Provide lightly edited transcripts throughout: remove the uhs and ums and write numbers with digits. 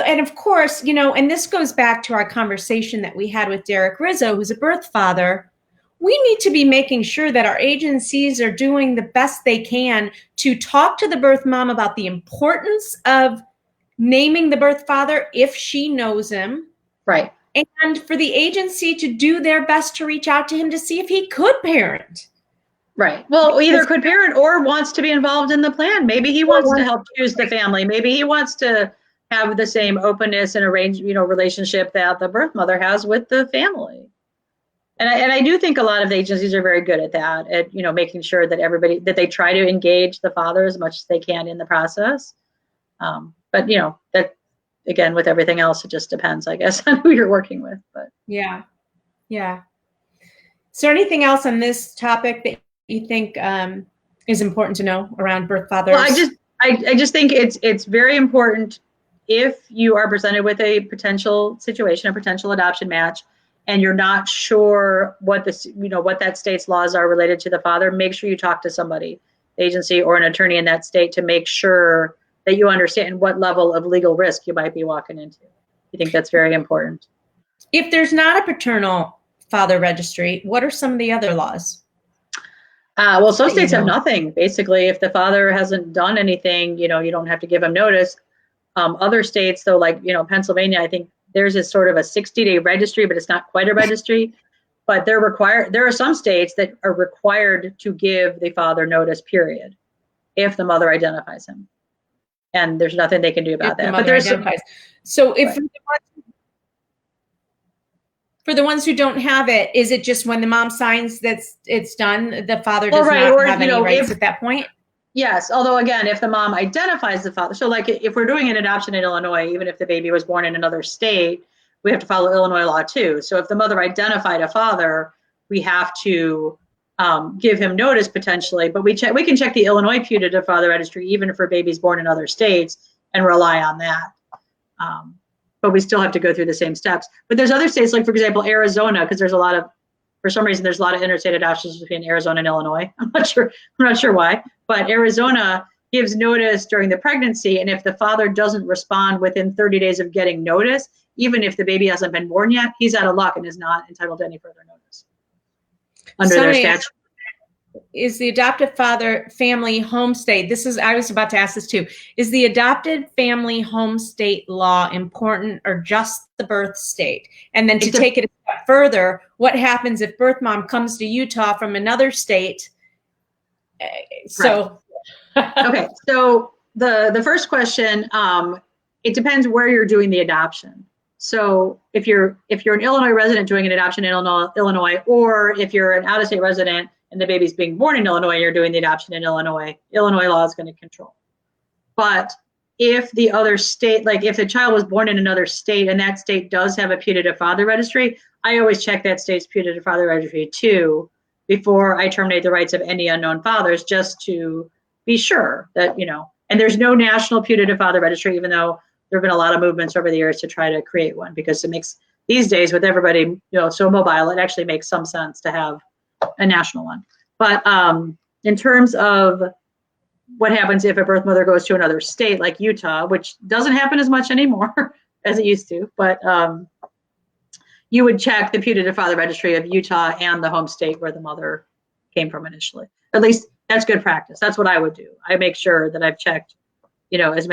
and of course, and this goes back to our conversation that we had with Derek Rizzo, who's a birth father. We need to be making sure that our agencies are doing the best they can to talk to the birth mom about the importance of naming the birth father if she knows him. Right. And for the agency to do their best to reach out to him to see if he could parent. Right. Well, either could parent or wants to be involved in the plan. Maybe he wants to help choose the family. Maybe he wants to have the same openness and relationship that the birth mother has with the family. And I do think a lot of the agencies are very good at that, at making sure that that they try to engage the father as much as they can in the process. But that, again, with everything else, it just depends, I guess, on who you're working with. But yeah. Is there anything else on this topic that you think is important to know around birth fathers? Well, I just think it's very important if you are presented with a potential situation, a potential adoption match, and you're not sure what that state's laws are related to the father. Make sure you talk to somebody, agency or an attorney in that state, to make sure that you understand what level of legal risk you might be walking into. I think that's very important. If there's not a paternal father registry, what are some of the other laws? Well, some states have nothing. Basically, if the father hasn't done anything, you don't have to give him notice. Other states, though, like Pennsylvania, I think there's a sort of a 60-day registry, but it's not quite a registry. But there are some states that are required to give the father notice, period, if the mother identifies him. And there's nothing they can do about that. But there's so if for the ones who don't have it, is it just when the mom signs that it's done, the father does not have any rights at that point? Yes. Although, again, if the mom identifies the father, so like if we're doing an adoption in Illinois, even if the baby was born in another state, we have to follow Illinois law too. So if the mother identified a father, we have to give him notice potentially, but we can check the Illinois putative father registry even for babies born in other states and rely on that. But we still have to go through the same steps. But there's other states, like for example, Arizona, because for some reason there's a lot of interstate adoptions between Arizona and Illinois. I'm not sure why, but Arizona gives notice during the pregnancy, and if the father doesn't respond within 30 days of getting notice, even if the baby hasn't been born yet, he's out of luck and is not entitled to any further notice under their statute. Is the adoptive father family home state? I was about to ask this too. Is the adopted family home state law important or just the birth state? And then to take it a step further, what happens if birth mom comes to Utah from another state? So, okay. So the first question, it depends where you're doing the adoption. So if you're an Illinois resident doing an adoption in Illinois, or if you're an out-of-state resident and the baby's being born in Illinois, you're doing the adoption in Illinois law is going to control. But if the other state, like if the child was born in another state and that state does have a putative father registry, I always check that state's putative father registry too before I terminate the rights of any unknown fathers, just to be sure that, and there's no national putative father registry, even though there have been a lot of movements over the years to try to create one, because it makes, these days with everybody, so mobile, it actually makes some sense to have a national one. But in terms of what happens if a birth mother goes to another state like Utah, which doesn't happen as much anymore as it used to, but you would check the putative father registry of Utah and the home state where the mother came from initially. At least that's good practice. That's what I would do. I make sure that I've checked, as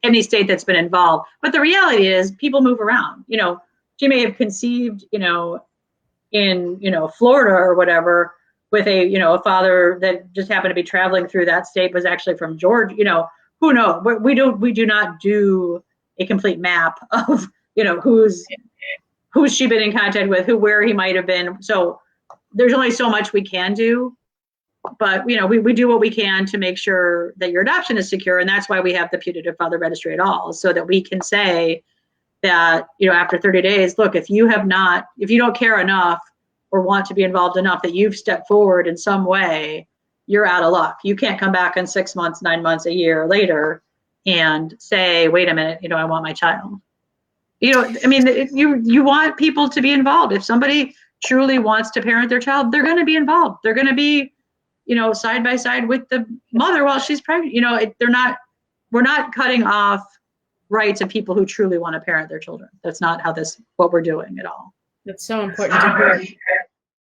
any state that's been involved. But the reality is people move around. She may have conceived, in Florida or whatever, with a father that just happened to be traveling through that state, was actually from Georgia. Who knows? We do not do a complete map of who's she been in contact with, where he might have been. So there's only so much we can do, but we do what we can to make sure that your adoption is secure, and that's why we have the putative father registry at all, so that we can say that after 30 days, look, if you don't care enough or want to be involved enough that you've stepped forward in some way, you're out of luck. You can't come back in 6 months, 9 months, a year later and say, wait a minute, I want my child. You want people to be involved. If somebody truly wants to parent their child, they're going to be involved. They're going to be, side by side with the mother while she's pregnant. We're not cutting off rights of people who truly want to parent their children. That's not what we're doing at all. That's so important to hear.